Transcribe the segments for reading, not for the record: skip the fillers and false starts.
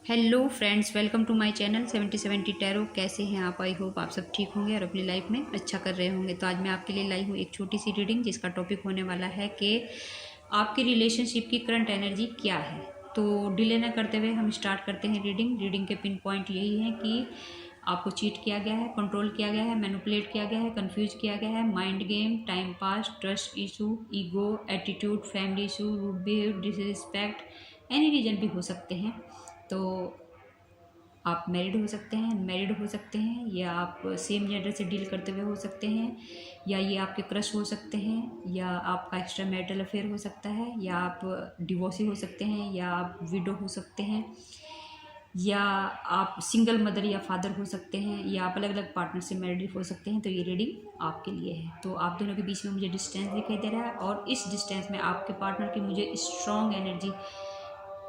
Hello friends, welcome to my channel 7070 tarot. कैसे हैं आप? आई होप आप सब ठीक होंगे और अपनी लाइफ में अच्छा कर रहे होंगे। तो आज मैं आपके लिए लाई हूँ एक छोटी सी रीडिंग जिसका टॉपिक होने वाला है कि आपकी रिलेशनशिप की करंट एनर्जी क्या है। तो डिले ना करते हुए हम स्टार्ट करते हैं रीडिंग के पिन पॉइंट यही है कि आपको चीट किया गया है, कंट्रोल किया गया है, मैनिपुलेट किया गया है, कंफ्यूज किया गया है, mind game, time pass, trust issue, ego, attitude, family issue, rude behave, disrespect, any reason भी हो सकते हैं। तो आप मैरिड हो सकते हैं, अनमैरिड हो सकते हैं, या आप सेम जेंडर से डील करते हुए हो सकते हैं, या ये आपके क्रश हो सकते हैं, या आपका एक्स्ट्रा मैरिटल अफेयर हो सकता है, या आप डिवोर्सी हो सकते हैं, या आप विडो हो सकते हैं, या आप सिंगल मदर या फादर हो सकते हैं, या आप अलग अलग पार्टनर से मैरिड हो सकते हैं। तो ये रीडिंग आपके लिए है। तो आप दोनों के बीच में मुझे डिस्टेंस दिखाई दे रहा है और इस डिस्टेंस में आपके पार्टनर की मुझे स्ट्रॉन्ग एनर्जी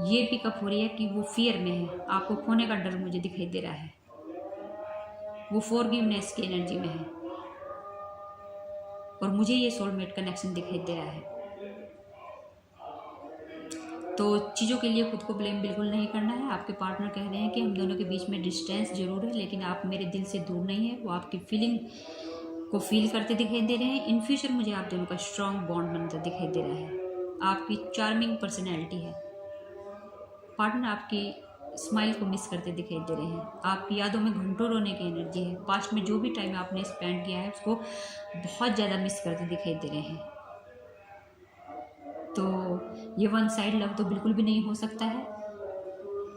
ये पिकअप हो रही है कि वो फियर में है, आपको खोने का डर मुझे दिखाई दे रहा है, वो फॉरगिवनेस की एनर्जी में है और मुझे ये सोलमेट कनेक्शन दिखाई दे रहा है। तो चीज़ों के लिए खुद को ब्लेम बिल्कुल नहीं करना है। आपके पार्टनर कह रहे हैं कि हम दोनों के बीच में डिस्टेंस जरूर है, लेकिन आप मेरे दिल से दूर नहीं है। वो आपकी फीलिंग को फील करते दिखाई दे रहे हैं। इन फ्यूचर मुझे आप दोनों का स्ट्रॉन्ग बॉन्ड बनता दिखाई दे रहा है। आपकी चार्मिंग पर्सनैलिटी है। पार्टनर आपकी स्माइल को मिस करते दिखाई दे रहे हैं। आपकी यादों में घंटों रोने की एनर्जी है। पास्ट में जो भी टाइम आपने स्पेंड किया है उसको बहुत ज़्यादा मिस करते दिखाई दे रहे हैं। तो ये वन साइड लव तो बिल्कुल भी नहीं हो सकता है।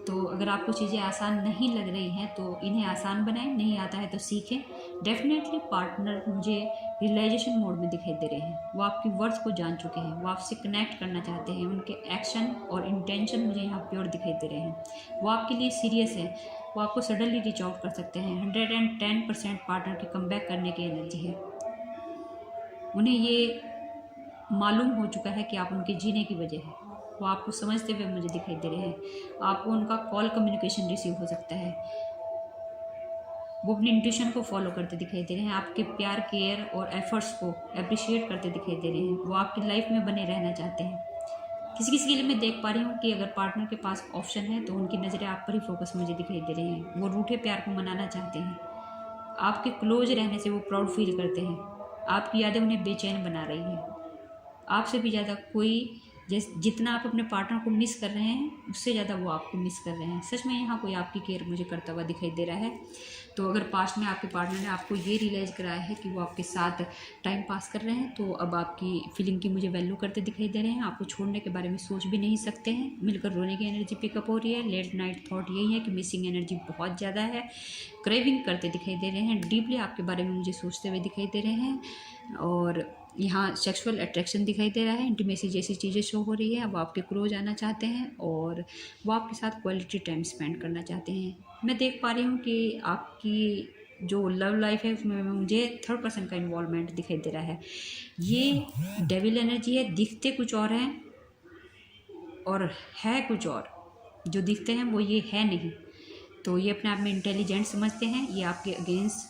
तो अगर आपको चीज़ें आसान नहीं लग रही हैं तो इन्हें आसान बनाएं, नहीं आता है तो सीखें। डेफिनेटली पार्टनर मुझे रियलाइजेशन मोड में दिखाई दे रहे हैं। वो आपकी वर्थ को जान चुके हैं, वो आपसे कनेक्ट करना चाहते हैं। उनके एक्शन और इंटेंशन मुझे यहाँ प्योर दिखाई दे रहे हैं। वो आपके लिए सीरियस है। वो आपको सडनली रीच आउट कर सकते हैं। 110% पार्टनर की कमबैक करने की एनर्जी है। उन्हें ये मालूम हो चुका है कि आप उनके जीने की वजह है। वो आपको समझते हुए मुझे दिखाई दे रहे हैं। आपको उनका कॉल कम्युनिकेशन रिसीव हो सकता है। वो अपनी इंट्यूशन को फॉलो करते दिखाई दे रहे हैं। आपके प्यार, केयर और एफर्ट्स को अप्रिशिएट करते दिखाई दे रहे हैं। वो आपकी लाइफ में बने रहना चाहते हैं। किसी किसी के लिए मैं देख पा रही हूँ कि अगर पार्टनर के पास ऑप्शन है तो उनकी नज़रें आप पर ही फोकस मुझे दिखाई दे रही हैं। वो रूठे प्यार को मनाना चाहते हैं। आपके क्लोज रहने से वो प्राउड फील करते हैं। आपकी यादें उन्हें बेचैन बना रही है। आपसे भी ज़्यादा कोई जितना आप अपने पार्टनर को मिस कर रहे हैं उससे ज़्यादा वो आपको मिस कर रहे हैं। सच में यहाँ कोई आपकी केयर मुझे करता हुआ दिखाई दे रहा है। तो अगर पास्ट में आपके पार्टनर ने आपको ये रियलाइज़ कराया है कि वो आपके साथ टाइम पास कर रहे हैं तो अब आपकी फीलिंग की मुझे वैल्यू करते दिखाई दे रहे हैं। आपको छोड़ने के बारे में सोच भी नहीं सकते हैं। मिलकर रोने की एनर्जी पिकअप हो रही है। लेट नाइट थॉट यही है कि मिसिंग एनर्जी बहुत ज़्यादा है। क्रेविंग करते दिखाई दे रहे हैं। डीपली आपके बारे में मुझे सोचते हुए दिखाई दे रहे हैं। और यहाँ सेक्सुअल अट्रैक्शन दिखाई दे रहा है। इंटीमेसी जैसी चीज़ें शो हो रही है। अब आपके क्लोज आना चाहते हैं और वो आपके साथ क्वालिटी टाइम स्पेंड करना चाहते हैं। मैं देख पा रही हूँ कि आपकी जो लव लाइफ है उसमें मुझे थर्ड पर्सन का इन्वॉल्वमेंट दिखाई दे रहा है। ये डेविल एनर्जी है। दिखते कुछ और हैं और है कुछ और। जो दिखते हैं वो ये है नहीं। तो ये अपने आप में इंटेलिजेंट समझते हैं। ये आपके अगेंस्ट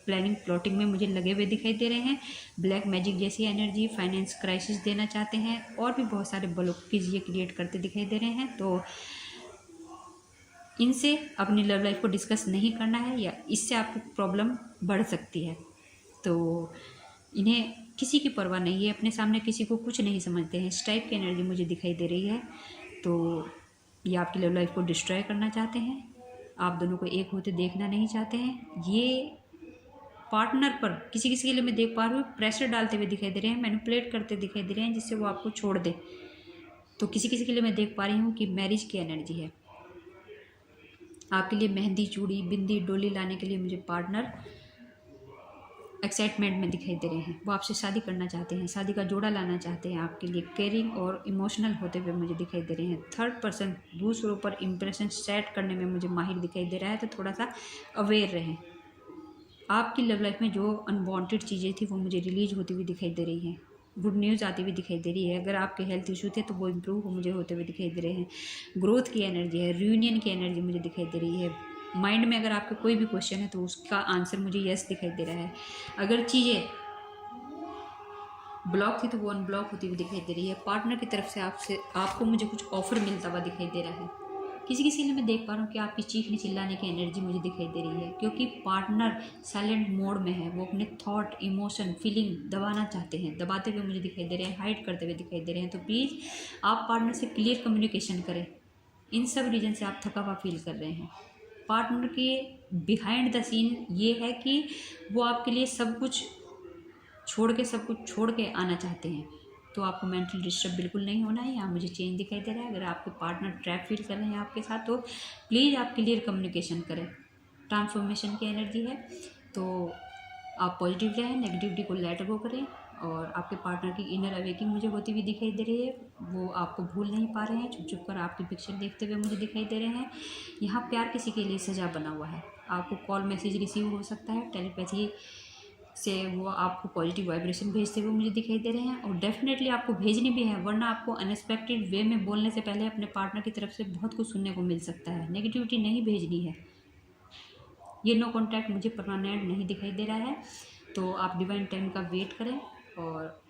प्लानिंग प्लॉटिंग में मुझे लगे हुए दिखाई दे रहे हैं। ब्लैक मैजिक जैसी एनर्जी, फाइनेंस क्राइसिस देना चाहते हैं और भी बहुत सारे ब्लॉकेज ये क्रिएट करते दिखाई दे रहे हैं। तो इनसे अपनी लव लाइफ को डिस्कस नहीं करना है या इससे आपकी प्रॉब्लम बढ़ सकती है। तो इन्हें किसी की परवाह नहीं है। अपने सामने किसी को कुछ नहीं समझते हैं। इस टाइप की एनर्जी मुझे दिखाई दे रही है। तो ये आपकी लव लाइफ को डिस्ट्रॉय करना चाहते हैं। आप दोनों को एक होते देखना नहीं चाहते हैं। ये पार्टनर पर किसी किसी के लिए मैं देख पा रही हूँ प्रेशर डालते हुए दिखाई दे रहे हैं, मैनिपुलेट करते दिखाई दे रहे हैं जिससे वो आपको छोड़ दे। तो किसी किसी के लिए मैं देख पा रही हूँ कि मैरिज की एनर्जी है। आपके लिए मेहंदी, चूड़ी, बिंदी, डोली लाने के लिए मुझे पार्टनर एक्साइटमेंट में दिखाई दे रहे हैं। वो आपसे शादी करना चाहते हैं, शादी का जोड़ा लाना चाहते हैं। आपके लिए केयरिंग और इमोशनल होते हुए मुझे दिखाई दे रहे हैं। थर्ड पर्सन दूसरों पर इंप्रेशन सेट करने में मुझे माहिर दिखाई दे रहा है। तो थोड़ा सा अवेयर रहें। आपकी लव लाइफ में जो अनवांटेड चीज़ें थी वो मुझे रिलीज होती हुई दिखाई दे रही हैं। गुड न्यूज़ आती हुई दिखाई दे रही है। अगर आपके हेल्थ इशू थे तो वो इम्प्रूव हो मुझे होते हुए दिखाई दे रहे हैं। ग्रोथ की एनर्जी है। रियूनियन की एनर्जी मुझे दिखाई दे रही है। माइंड में अगर आपका कोई भी क्वेश्चन है तो उसका आंसर मुझे यस दिखाई दे रहा है। अगर चीज़ें ब्लॉक थी तो वो अनब्लॉक होती हुई दिखाई दे रही है। पार्टनर की तरफ से आपको मुझे कुछ ऑफर मिलता हुआ दिखाई दे रहा है किसी किसी में मैं देख पा रहा हूँ कि आपकी चीखने चिल्लाने की एनर्जी मुझे दिखाई दे रही है, क्योंकि पार्टनर साइलेंट मोड में है। वो अपने थॉट, इमोशन, फीलिंग दबाना चाहते हैं, दबाते हुए मुझे दिखाई दे रहे हैं, हाइड करते हुए दिखाई दे रहे हैं। तो प्लीज़ आप पार्टनर से क्लियर कम्युनिकेशन करें। इन सब रीजन से आप थका हुआ फील कर रहे हैं। पार्टनर के बिहाइंड द सीन ये है कि वो आपके लिए सब कुछ छोड़ के आना चाहते हैं। तो आपको मेंटल डिस्टर्ब बिल्कुल नहीं होना है। यहाँ मुझे चेंज दिखाई दे रहा है। अगर आपके पार्टनर ट्रैप फील कर रहे हैं आपके साथ, तो प्लीज़ आप क्लियर कम्युनिकेशन करें। ट्रांसफॉर्मेशन की एनर्जी है, तो आप पॉजिटिव रहें, नेगेटिविटी को लेट गो करें। और आपके पार्टनर की इनर अवेकिंग मुझे होती हुई दिखाई दे रही है। वो आपको भूल नहीं पा रहे हैं, छुप छुप कर आपकी पिक्चर देखते हुए मुझे दिखाई दे रहे हैं। यहाँ प्यार किसी के लिए सजा बना हुआ है। आपको कॉल मैसेज रिसीव हो सकता है, टेलीपैथी से वो आपको पॉजिटिव वाइब्रेशन भेजते हुए मुझे दिखाई दे रहे हैं। और डेफिनेटली आपको भेजनी भी है, वरना आपको अनएक्सपेक्टेड वे में बोलने से पहले अपने पार्टनर की तरफ से बहुत कुछ सुनने को मिल सकता है। नेगेटिविटी नहीं भेजनी है। ये नो कॉन्टैक्ट मुझे परमानेंट नहीं दिखाई दे रहा है। तो आप डिवाइन टाइम का वेट करें और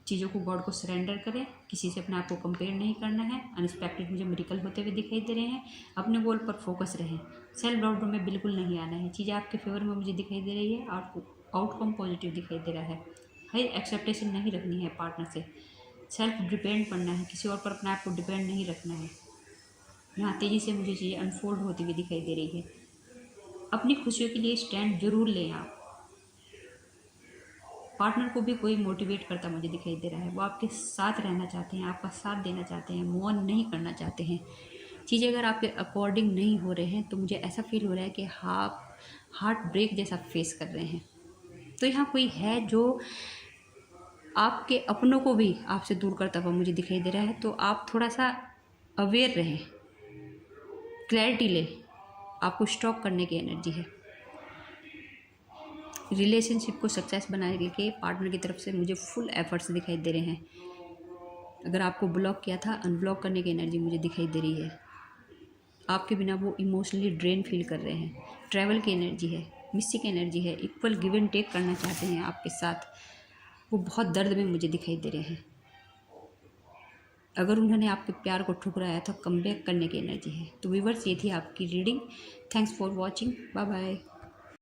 चीज़ों को गॉड को सरेंडर करें। किसी से अपने आप को कंपेयर नहीं करना है। अनएक्सपेक्टेड मुझे मिरेकल होते हुए दिखाई दे रहे हैं। अपने गोल पर फोकस रहें। सेल्फ डाउट में बिल्कुल नहीं आना है। चीज़ें आपके फेवर में मुझे दिखाई दे रही है। आपको आउटकम पॉजिटिव दिखाई दे रहा है। हाई एक्सपेक्टेशन नहीं रखनी है पार्टनर से। सेल्फ डिपेंड बनना है, किसी और पर अपने आप को डिपेंड नहीं रखना है। यहाँ तेज़ी से मुझे चीज़ें अनफोल्ड होती हुई दिखाई दे रही है। अपनी खुशियों के लिए स्टैंड जरूर लें आप। पार्टनर को भी कोई मोटिवेट करता मुझे दिखाई दे रहा है। वो आपके साथ रहना चाहते हैं, आपका साथ देना चाहते हैं, मूव ऑन नहीं करना चाहते हैं। चीज़ें अगर आपके अकॉर्डिंग नहीं हो रहे हैं, तो मुझे ऐसा फील हो रहा है कि आप हार्ट ब्रेक जैसा फेस कर रहे हैं। तो यहाँ कोई है जो आपके अपनों को भी आपसे दूर करता हुआ मुझे दिखाई दे रहा है। तो आप थोड़ा सा अवेयर रहें, क्लैरिटी लें। आपको स्टॉप करने की एनर्जी है। रिलेशनशिप को सक्सेस बनाने के पार्टनर की तरफ से मुझे फुल एफर्ट्स दिखाई दे रहे हैं। अगर आपको ब्लॉक किया था, अनब्लॉक करने की एनर्जी मुझे दिखाई दे रही है। आपके बिना वो इमोशनली ड्रेन फील कर रहे हैं। ट्रैवल की एनर्जी है, मिस्टिक एनर्जी है, इक्वल गिव एंड टेक करना चाहते हैं आपके साथ। वो बहुत दर्द में मुझे दिखाई दे रहे हैं। अगर उन्होंने आपके प्यार को ठुकराया तो कमबैक करने की एनर्जी है। तो व्यूअर्स, ये थी आपकी reading. Thanks for watching. Bye bye.